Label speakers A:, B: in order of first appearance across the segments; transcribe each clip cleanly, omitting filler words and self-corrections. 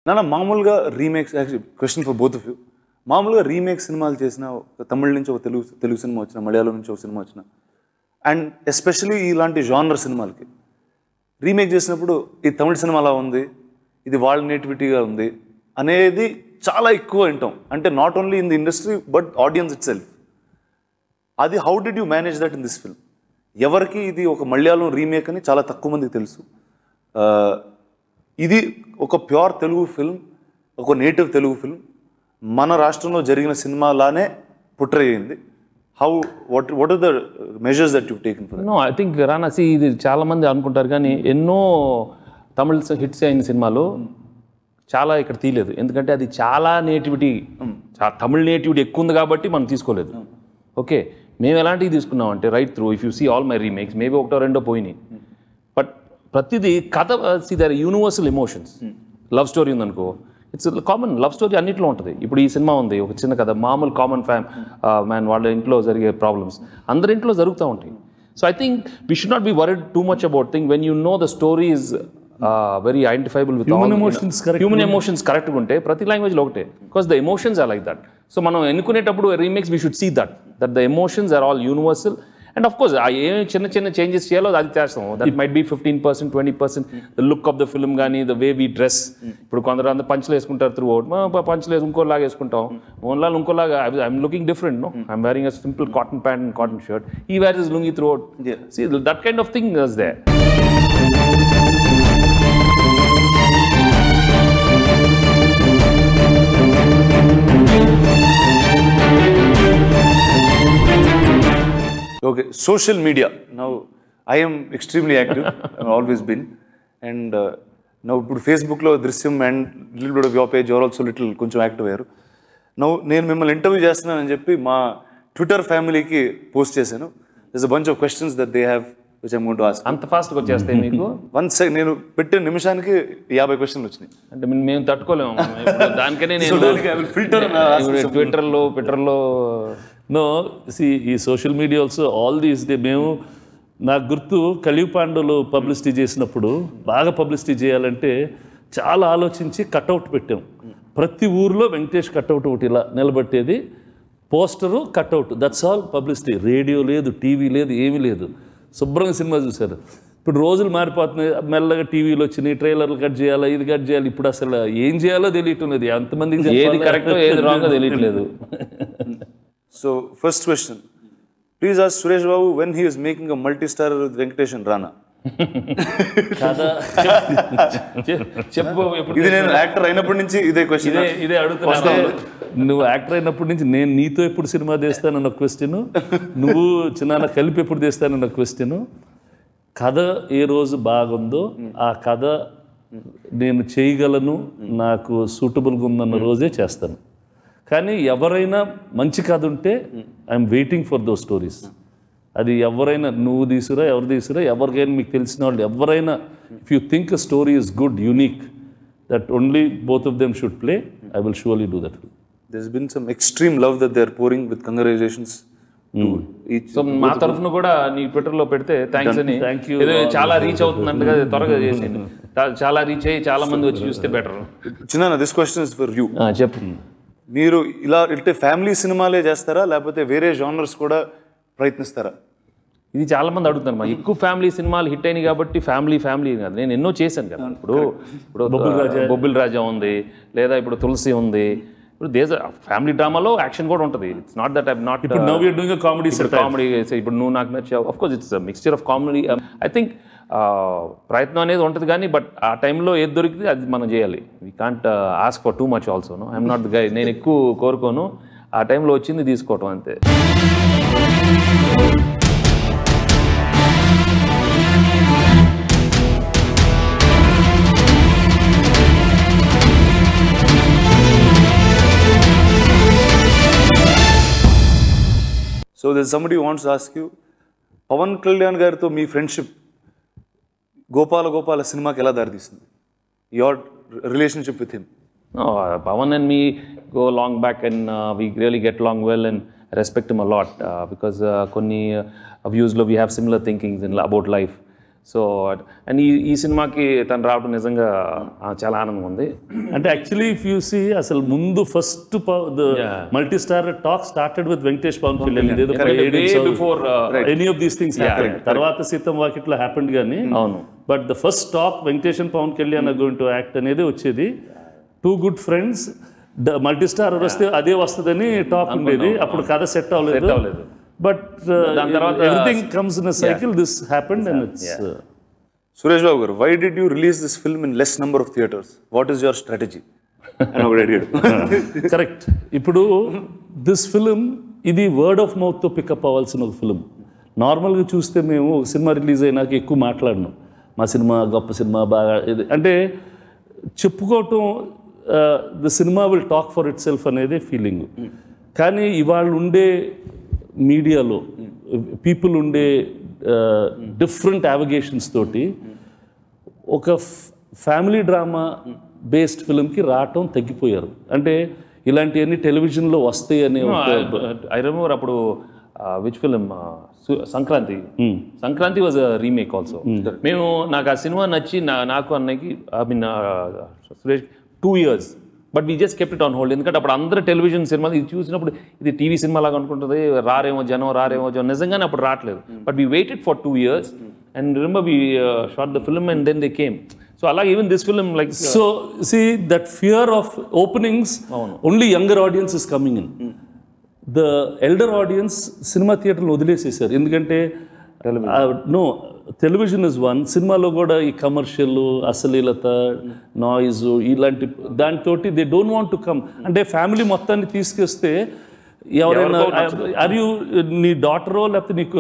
A: నాన్న మామూలుగా remakes, actually question for both of you, మామూలుగా రీమేక్ సినిమాలు చేసిన తమిళ నుంచి ఒక తెలుగు సినిమా వచ్చిన, మలయాళం నుంచి ఒక సినిమా వచ్చిన, అండ్ ఎస్పెషలీ ఇలాంటి జానర్ సినిమాలకి రీమేక్ చేసినప్పుడు ఈ తమిళ సినిమా అలా ఉంది, ఇది వాళ్ళ నేటివిటీగా ఉంది అనేది చాలా ఎక్కువ వింటాం. అంటే not only in the industry but audience itself. అది how did you manage that in this film? ఎవరికి ఇది ఒక మలయాళం రీమేక్ అని చాలా తక్కువ మందికి తెలుసు. ఇది ఒక ప్యూర్ తెలుగు ఫిల్మ్, ఒక నేటివ్ తెలుగు ఫిల్మ్, మన రాష్ట్రంలో జరిగిన సినిమాలానే పుట్రే అయింది. How what are the measures that you taken for that?
B: No, I think రానాసి ఇది చాలా మంది అనుకుంటారు కానీ ఎన్నో తమిళ హిట్స్ అయిన సినిమాలు చాలా ఇక్కడ తీయలేదు. ఎందుకంటే అది చాలా నేటివిటీ, తమిళ నేటివిటీ ఎక్కువ ఉంది కాబట్టి మనం తీసుకోలేదు. ఓకే, మేము ఎలాంటివి తీసుకున్నామంటే right through if you see all my remakes maybe ఒకటో రెండో పోయినాయి, బట్ ప్రతిదీ కథ there universal emotions. Love story ఉందనుకో, ఇట్స్ కామన్ లవ్ స్టోరీ అన్నింటిలో ఉంటుంది. ఇప్పుడు ఈ సినిమా ఉంది, ఒక చిన్న కథ, మామూలు కామన్ మ్యాన్ వాళ్ళ ఇంట్లో జరిగే ప్రాబ్లమ్స్ అందరి ఇంట్లో జరుగుతూ ఉంటాయి. So I think we should not be worried too much about thing when you know the story is very identifiable with human emotions కరెక్ట్గా ఉంటే ప్రతి లాంగ్వేజ్లో ఒకటే, because the emotions are like that. So మనం ఎన్నుకునేటప్పుడు remakes we should see that the emotions are all universal. And of course ఏ చిన్న changes చేయాలో అది చేస్తాం. That might be 15%, 20%. The look of the film కానీ, ద వే వీ డ్రెస్. ఇప్పుడు కొందరు అందరు పంచులు వేసుకుంటారు త్రూ అవుట్, పంచులు వేసి ఇంకోలాగా వేసుకుంటాం, ఓన్లా ఇంకోలాగా. I'm looking different, no, I'm wearing a simple cotton pant and cotton shirt, he wear is lungi throughout. See that kind of thing is there.
A: Okay, social media. Now, I am extremely active. I've always been. And now, Facebook lo Drishyam and little bit of your page, you're also little koncham active ayyaru. Now, నేను మిమ్మల్ని interview చేస్తున్నానని చెప్పి మా Twitter ఫ్యామిలీకి post చేశాను. There's a bunch of questions that they have which I'm going to ask.
B: అంత ఫాస్ట్గా వచ్చేస్తాయి మీకు?
A: వన్ సెకండ్, నేను పెట్టిన నిమిషానికి 50 క్వశ్చన్లు వచ్చినాయి.
B: అంటే మేము తట్టుకోలేము దానికనే. నేను ట్విట్టర్లో
C: నో సి ఈ social media also all these day. మేము నాకు గుర్తు కలియుగ పాండవులు పబ్లిసిటీ చేసినప్పుడు, బాగా పబ్లిసిటీ చేయాలంటే చాలా ఆలోచించి కట్అవుట్ పెట్టాం. ప్రతి ఊర్లో వెంకటేష్ కట్అవుట్ ఒకటి ఇలా నిలబెట్టేది, poster cutout, that's all publicity. Radio లేదు, టీవీ లేదు, ఏమీ లేదు. శుభ్రంగా సినిమా చూశారు. ఇప్పుడు రోజులు మారిపోతున్నాయి, మెల్లగా టీవీలో వచ్చినాయి, ట్రైలర్లు కట్ చేయాలా, ఇది కట్ చేయాలి. ఇప్పుడు అసలు ఏం చేయాలో తెలియటం లేదు, ఎంతమందికి
B: ఏది కరెక్టో ఏది రాంగో తెలియట్లేదు.
A: So, first question. Please ask Suresh Babu when he was making a multi-star with Venkatesh and Rana.
B: చెప్పు.
A: ఇది నేను యాక్టర్ అయినప్పటి నుంచి ఇదే క్వశ్చన్,
C: ఇదే అడుగుతున్నా. నువ్వు యాక్టర్ అయినప్పటి నుంచి నేను నీతో ఎప్పుడు సినిమా తీస్తానన్న క్వశ్చన్, నువ్వు చిన్న కలిపి ఎప్పుడు తీస్తానన్న క్వశ్చన్. కథ ఏ రోజు బాగుందో ఆ కథ నేను చేయగలను, నాకు సూటబుల్గా ఉందన్న రోజే చేస్తాను. కానీ ఎవరైనా మంచి కథ ఉంటే I'm waiting for those stories. అది ఎవరైనా, నువ్వు తీసుకురా, ఎవరు తీసుకురా, ఎవరికైనా మీకు తెలిసిన వాళ్ళు ఎవరైనా, if you think a story is good, unique, that only both of them should play, I will surely do that.
A: There's been some extreme love that they're pouring with congratulations to each.
B: So మా తరఫున కూడా నీ ట్విట్టర్లో పెడితే thanks అని. ఏదో చాలా reach అవుతుందంటగా త్వరగా చేసేయండి. చాలా రీచ్ అయ్యి చాలా మంది వచ్చి చూస్తే బెటర్.
A: చిన్న, this question is for you.
B: చెప్పు.
A: మీరు ఇలా అంటే ఫ్యామిలీ సినిమాలే చేస్తారా, లేకపోతే వేరే జానర్స్ కూడా ప్రయత్నిస్తారా?
B: ఇది చాలా మంది అడుగుతున్నారు. మా ఎక్కువ ఫ్యామిలీ సినిమాలు హిట్ అయినాయి కాబట్టి ఫ్యామిలీ కాదు, నేను ఎన్నో చేశాను కదా. ఇప్పుడు బొబ్బిల్ రాజా ఉంది, లేదా ఇప్పుడు తులసి ఉంది. ఇప్పుడు దేశ ఫ్యామిలీ డ్రామాలో యాక్షన్ కూడా ఉంటుంది. It's not that I'm not
C: ఇప్పుడు now we are doing a comedy
B: ఇప్పుడు నువ్వు నాకు నచ్చావు. Of course it's mixture of comedy. I think ప్రయత్నం అనేది ఉంటుంది కానీ, బట్ ఆ టైంలో ఏది దొరికితే అది మనం చేయాలి. We can't ask for too much also. No, I'm not the guy. నేను ఎక్కువ కోరుకోను, ఆ టైంలో వచ్చింది తీసుకోవటం అంతే.
A: So there's somebody who wants to ask you, Pawan Kalyan గారితో మీ ఫ్రెండ్షిప్ గోపాల సినిమాకి ఎలా దారితీస్తుంది? Your relationship with him.
B: Pawan and me go long back and we really get along well and respect him a lot because konni views lo we have similar thinkings in about life. So and ఈ సినిమాకి తను రావడం నిజంగా చాలా ఆనందం ఉంది.
C: అంటే actually if you see అసలు ముందు first multi star talk started with Venkatesh Pawan Kalyan,
B: before
C: any of these things happened. తర్వాత సీతం వాకిట్లో హ్యాపెండ్ కానీ,
B: అవును,
C: but the first talk Venkatesh and Pawan Kalyan are going to act అనేది వచ్చేది. 2 గుడ్ ఫ్రెండ్స్ మల్టీ స్టార్ వస్తే అదే వస్తుందని టాక్ ఉండేది. అప్పుడు కథ సెట్ అవ్వలేదు. But everything comes in a cycle, this happened and it's.
A: Suresh Babu garu, why did you release this film in less number of theatres? What is your strategy అని ఒకటి అడిగాడు.
C: కరెక్ట్. ఇప్పుడు దిస్ ఫిలిం ఇది వర్డ్ ఆఫ్ మౌత్తో pickup అవ్వాల్సిన ఒక film. నార్మల్గా చూస్తే మేము ఒక సినిమా రిలీజ్ అయినాక ఎక్కువ మాట్లాడినాం, మా సినిమా గొప్ప సినిమా బాగా ఇది అంటే చెప్పుకోవటం, the cinema will talk for it self అనేది ఫీలింగ్. కానీ ఇవాళ ఉండే మీడియాలో పీపుల్ ఉండే డిఫరెంట్ యావిగేషన్స్ తోటి ఒక ఫ్యామిలీ డ్రామా బేస్డ్ ఫిలింకి రావటం తగ్గిపోయారు. అంటే ఇలాంటివన్నీ టెలివిజన్లో వస్తాయి అని
B: ఐ రిమెంబర్ అప్పుడు which film Sankranti was remake also. మేము నాకు ఆ సినిమా నచ్చి నాకు అన్నకి I mean Suresh 2 years, but we just kept it on hold. ఎందుకంటే అప్పుడు అందరూ టెలివిజన్ సినిమా ఇది చూసినప్పుడు ఇది టీవీ సినిమా లాగా అనుకుంటుంది, రారేమో జనం నిజంగానే అప్పుడు రావట్లేదు. But we waited for 2 years and remember we shot the film and then they came. So అలాగే even this film like
C: so see that fear of openings, only younger audience is coming in. The elder audience సినిమా థియేటర్లు వదిలేసేసారు. ఎందుకంటే no, television is one, సినిమాలో కూడా ఈ commercial, అశ్లీలత, noise ఇలాంటి దానితోటి they don't want to come. అంటే ఫ్యామిలీ మొత్తాన్ని తీసుకొస్తే ఎవరైనా ఆర్ యూ నీ డాటరో లేకపోతే నీకు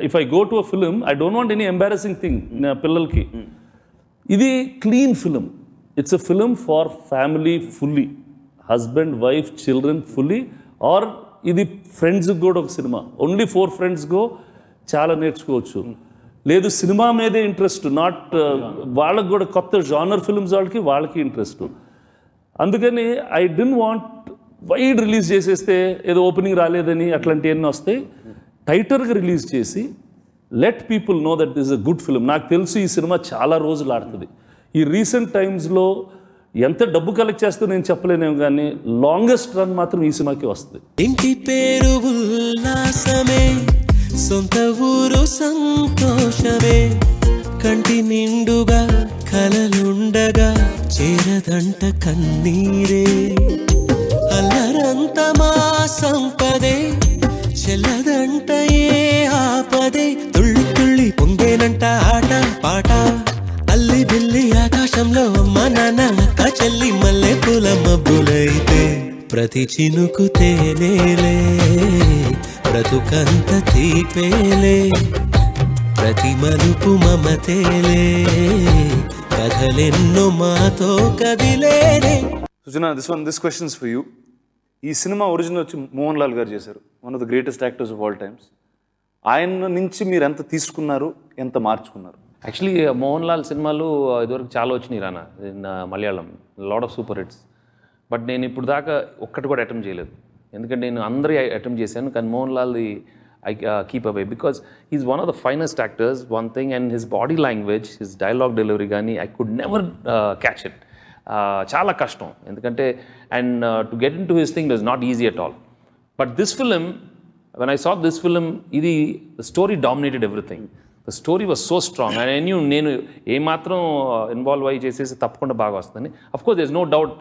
C: if I go to a film I don't want any embarrassing thing నా పిల్లలకి. ఇది clean film, it's a film for family fully, husband wife children fully. Or ఇది ఫ్రెండ్స్కి కూడా ఒక సినిమా, ఓన్లీ 4 friends గో చాలా నేర్చుకోవచ్చు. లేదు సినిమా మీదే ఇంట్రెస్ట్, నాట్ వాళ్ళకి కూడా కొత్త జానర్ ఫిల్మ్స్ వాళ్ళకి ఇంట్రెస్ట్. అందుకని I don't want wide release చేసేస్తే ఏదో ఓపెనింగ్ రాలేదని అట్లాంటివన్నీ వస్తాయి. టైటర్గా రిలీజ్ చేసి let people know that this a good film. నాకు తెలుసు ఈ సినిమా చాలా రోజులు ఆడుతుంది. ఈ రీసెంట్ టైమ్స్లో ఎంత డబ్బు కలెక్ట్ చేస్తే నేను చెప్పలేనేమో, కానీ లాంగెస్ట్ రన్ మాత్రం ఈ సినిమాకి వస్తుంది.
D: ఇంటి పేరు ఉల్లాసమే, సొంత ఊరు సంతోషమే, కంటి నిండుగా కలలుండగా చేరదంట కన్నీరే, అల్లరంత మా సంపదే చెల్లదంట ఏ ఆపదే, తుళ్ళి తుళ్ళి పొంగేనంట ఆట పాట, అల్లి బిల్లి ఆకాశంలో అమ్మ నాన్న అక్క చెల్లి మల్లె పూల మబ్బులైతే, ప్రతి చినుకు తేనేలే బ్రతుకంత తీపేలే, ప్రతి మలుపు మమతేలే, కథలెన్నో మాతో కదిలేనే.
A: Sujana, this question is for you. ఈ సినిమా ఒరిజినల్ వచ్చి మోహన్ లాల్ గారు చేశారు, one of the greatest actors of all times. ఆయన నుంచి మీరు ఎంత తీసుకున్నారు, ఎంత మార్చుకున్నారు?
B: యాక్చువల్లీ మోహన్ లాల్ సినిమాలు ఇదివరకు చాలా వచ్చినాయి రానా in Malayalam, lot of super hits. But నేను ఇప్పుడు దాకా ఒక్కటి కూడా అటెంప్ట్ చేయలేదు. ఎందుకంటే నేను అందరి అటెంప్ట్ చేశాను, కానీ మోహన్ లాల్ది I keep away because he's one of the finest actors, one thing, and his body language, his dialogue delivery కానీ I could never catch it. చాలా కష్టం, ఎందుకంటే and to get into his thing is not easy at all. But this film, when I saw this film, the story dominated everything. The story was so strong, and I knew నేను ఏమాత్రం involve అయ్యి చేసేసి తప్పకుండా బాగా వస్తుందని. Of course, there's no doubt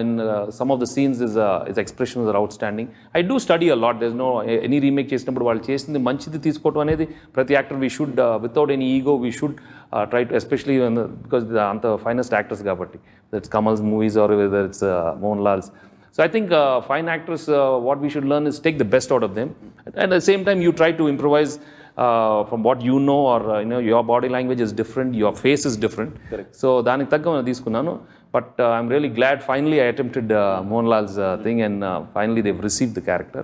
B: in some of the scenes his expressions are outstanding. I do study a lot. There's no any remake చేసినప్పుడు వాళ్ళు చేసింది మంచిది తీసుకోవడం అనేది ప్రతి actor we should without any ego we should try to, especially because అంత finest actors కాబట్టి, whether it's Kamal's movies or whether it's Mohan Lal's. So I think fine actors, what we should learn is take the best out of them, and at the same time you try to improvise from what you know, or your body language is different, your face is different. Correct. So దానికి తగ్గ తీసుకున్నాను. But I'm really glad finally I attempted Mohan Lal's thing, and finally they've received the character.